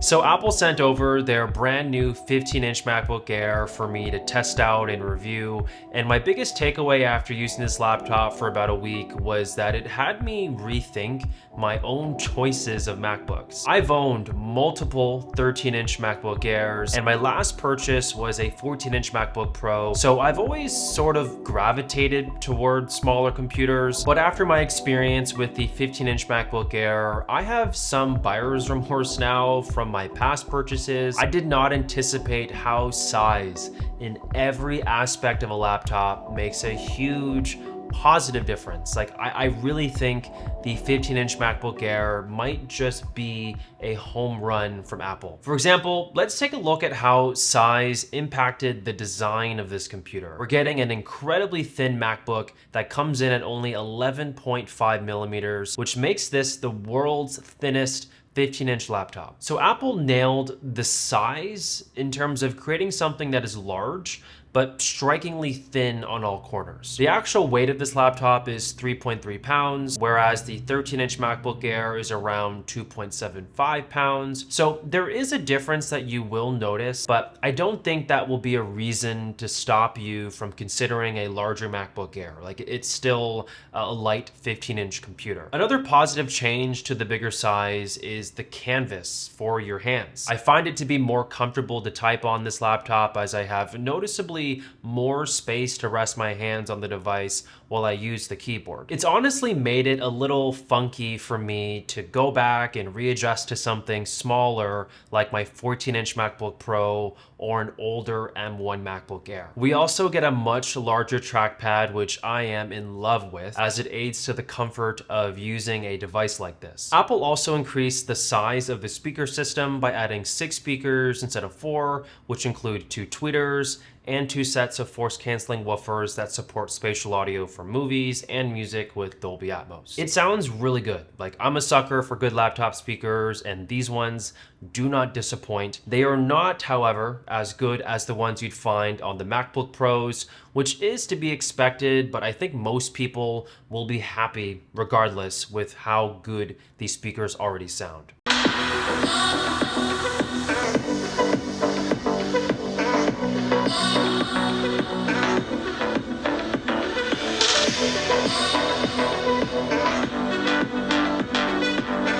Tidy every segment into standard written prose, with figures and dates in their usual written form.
So Apple sent over their brand new 15-inch MacBook Air for me to test out and review, and my biggest takeaway after using this laptop for about a week was that it had me rethink my own choices of MacBooks. I've owned multiple 13-inch MacBook Airs, and my last purchase was a 14-inch MacBook Pro, so I've always sort of gravitated toward smaller computers, but after my experience with the 15-inch MacBook Air, I have some buyer's remorse now from my past purchases. I did not anticipate how size in every aspect of a laptop makes a huge positive difference. Like I really think the 15-inch MacBook Air might just be a home run from Apple. For example, let's take a look at how size impacted the design of this computer. We're getting an incredibly thin MacBook that comes in at only 11.5 millimeters, which makes this the world's thinnest 15-inch laptop. So Apple nailed the size in terms of creating something that is large, but strikingly thin on all corners. The actual weight of this laptop is 3.3 pounds, whereas the 13-inch MacBook Air is around 2.75 pounds. So there is a difference that you will notice, but I don't think that will be a reason to stop you from considering a larger MacBook Air. Like it's still a light 15-inch computer. Another positive change to the bigger size is the canvas for your hands. I find it to be more comfortable to type on this laptop as I have noticeably more space to rest my hands on the device while I use the keyboard. It's honestly made it a little funky for me to go back and readjust to something smaller like my 14-inch MacBook Pro or an older M1 MacBook Air. We also get a much larger trackpad, which I am in love with, as it aids to the comfort of using a device like this. Apple also increased the size of the speaker system by adding 6 speakers instead of 4, which include 2 tweeters and 2 sets of force-canceling woofers that support spatial audio for movies and music with Dolby Atmos. It sounds really good. Like, I'm a sucker for good laptop speakers, and these ones do not disappoint. They are not, however, as good as the ones you'd find on the MacBook Pros, which is to be expected, but I think most people will be happy regardless with how good these speakers already sound.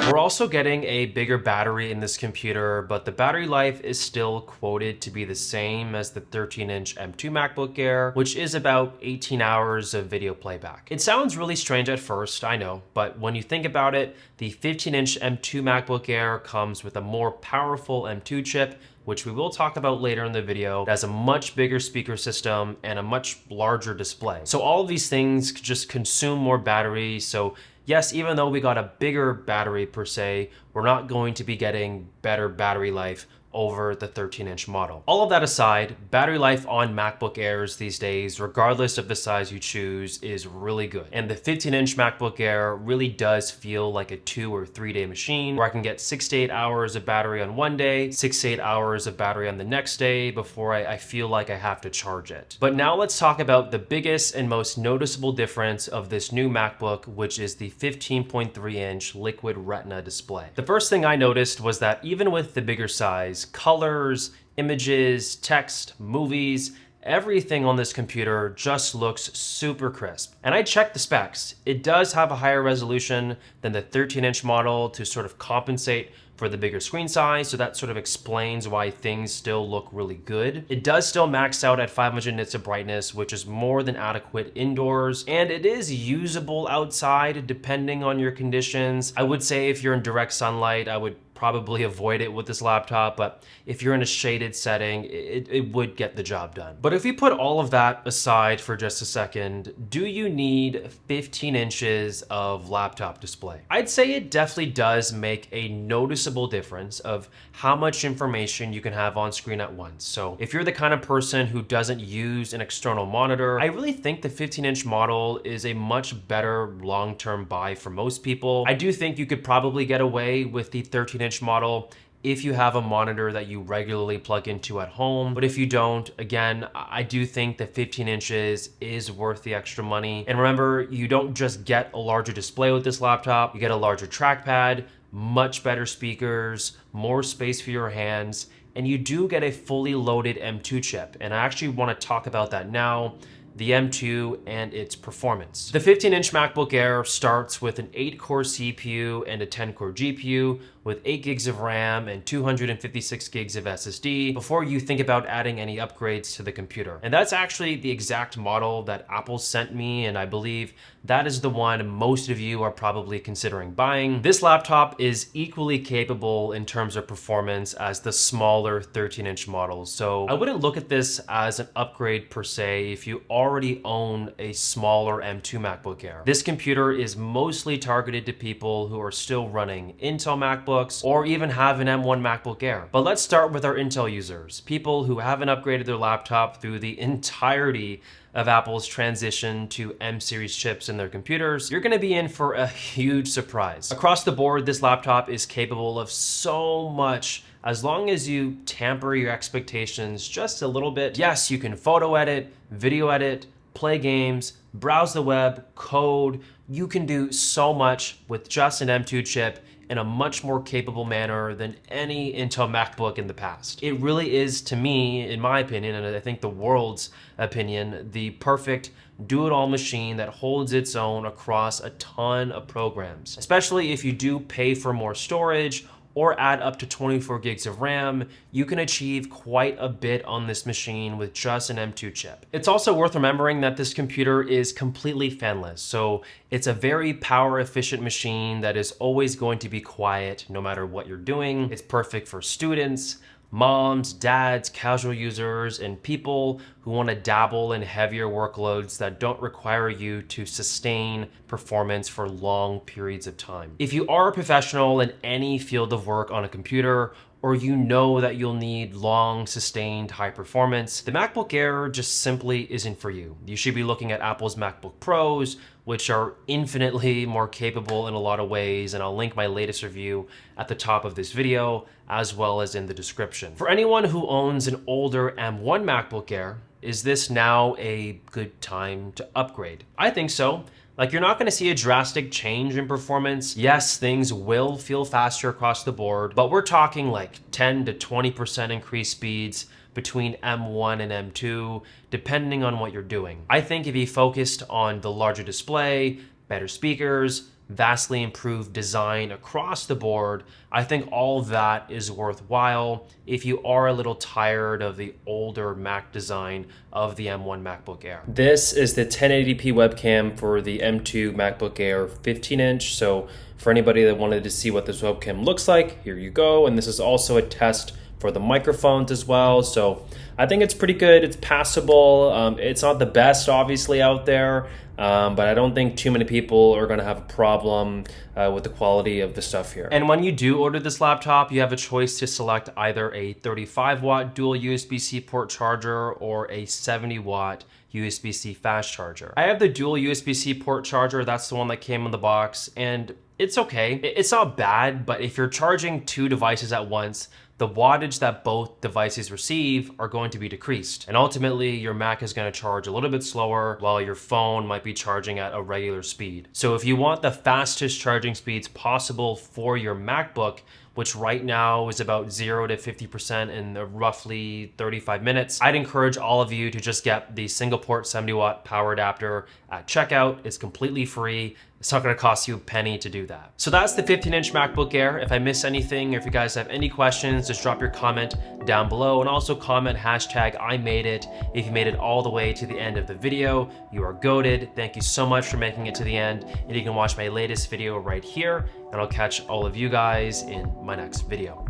We're also getting a bigger battery in this computer, but the battery life is still quoted to be the same as the 13-inch M2 MacBook Air, which is about 18 hours of video playback. It sounds really strange at first, I know, but when you think about it, the 15-inch M2 MacBook Air comes with a more powerful M2 chip, which we will talk about later in the video. It has a much bigger speaker system and a much larger display. So all of these things just consume more battery. So yes, even though we got a bigger battery per se, we're not going to be getting better battery life over the 13-inch model. All of that aside, battery life on MacBook Airs these days, regardless of the size you choose, is really good. And the 15-inch MacBook Air really does feel like a 2 or 3 day machine, where I can get 6 to 8 hours of battery on one day, 6 to 8 hours of battery on the next day before I feel like I have to charge it. But now let's talk about the biggest and most noticeable difference of this new MacBook, which is the 15.3-inch Liquid Retina display. The first thing I noticed was that even with the bigger size, colors, images, text, movies, everything on this computer just looks super crisp. And I checked the specs. It does have a higher resolution than the 13-inch model to sort of compensate for the bigger screen size, so that sort of explains why things still look really good. It does still max out at 500 nits of brightness, which is more than adequate indoors, and it is usable outside depending on your conditions. I would say if you're in direct sunlight, I would probably avoid it with this laptop, but if you're in a shaded setting, it would get the job done. But if we put all of that aside for just a second, do you need 15 inches of laptop display? I'd say it definitely does make a noticeable difference of how much information you can have on screen at once. So if you're the kind of person who doesn't use an external monitor, I really think the 15-inch model is a much better long-term buy for most people. I do think you could probably get away with the 13-inch model if you have a monitor that you regularly plug into at home. But if you don't, again, I do think that 15 inches is worth the extra money. And remember, you don't just get a larger display with this laptop, you get a larger trackpad, much better speakers, more space for your hands, and you do get a fully loaded M2 chip. And I actually want to talk about that now, the M2 and its performance. The 15-inch MacBook Air starts with an 8-core CPU and a 10-core GPU with 8 gigs of RAM and 256 gigs of SSD before you think about adding any upgrades to the computer. And that's actually the exact model that Apple sent me, and I believe that is the one most of you are probably considering buying. This laptop is equally capable in terms of performance as the smaller 13-inch models. So I wouldn't look at this as an upgrade per se if you already own a smaller M2 MacBook Air. This computer is mostly targeted to people who are still running Intel MacBooks or even have an M1 MacBook Air. But let's start with our Intel users, people who haven't upgraded their laptop through the entirety of Apple's transition to M series chips in their computers. You're gonna be in for a huge surprise. Across the board, this laptop is capable of so much as long as you temper your expectations just a little bit. Yes, you can photo edit, video edit, play games, browse the web, code. You can do so much with just an M2 chip in a much more capable manner than any Intel MacBook in the past. It really is, to me, in my opinion, and I think the world's opinion, the perfect do-it-all machine that holds its own across a ton of programs. Especially if you do pay for more storage or add up to 24 gigs of RAM, you can achieve quite a bit on this machine with just an M2 chip. It's also worth remembering that this computer is completely fanless, so it's a very power efficient machine that is always going to be quiet no matter what you're doing. It's perfect for students, moms, dads, casual users, and people who want to dabble in heavier workloads that don't require you to sustain performance for long periods of time. If you are a professional in any field of work on a computer, or you know that you'll need long, sustained high performance, the MacBook Air just simply isn't for you. You should be looking at Apple's MacBook Pros, which are infinitely more capable in a lot of ways, and I'll link my latest review at the top of this video, as well as in the description. For anyone who owns an older M1 MacBook Air, is this now a good time to upgrade? I think so. Like, you're not gonna see a drastic change in performance. Yes, things will feel faster across the board, but we're talking like 10 to 20% increased speeds between M1 and M2, depending on what you're doing. I think if you focused on the larger display, better speakers, vastly improved design across the board, I think all of that is worthwhile if you are a little tired of the older Mac design of the M1 MacBook Air. This is the 1080p webcam for the M2 MacBook Air 15-inch. So for anybody that wanted to see what this webcam looks like, here you go. And this is also a test for the microphones as well. So I think it's pretty good. It's passable. It's not the best, obviously, out there, but I don't think too many people are going to have a problem with the quality of the stuff here. And when you do order this laptop, you have a choice to select either a 35-watt dual USB-C port charger or a 70-watt USB-C fast charger. I have the dual USB-C port charger. That's the one that came in the box, and it's okay. It's not bad, but if you're charging two devices at once, the wattage that both devices receive are going to be decreased. And ultimately, your Mac is going to charge a little bit slower while your phone might be charging at a regular speed. So if you want the fastest charging speeds possible for your MacBook, which right now is about 0 to 50% in roughly 35 minutes, I'd encourage all of you to just get the single port 70-watt power adapter at checkout. It's completely free. It's not gonna cost you a penny to do that. So that's the 15-inch MacBook Air. If I miss anything, or if you guys have any questions, just drop your comment down below, and also comment hashtag I made it if you made it all the way to the end of the video. You are goated. Thank you so much for making it to the end, and you can watch my latest video right here, and I'll catch all of you guys in my next video.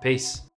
Peace.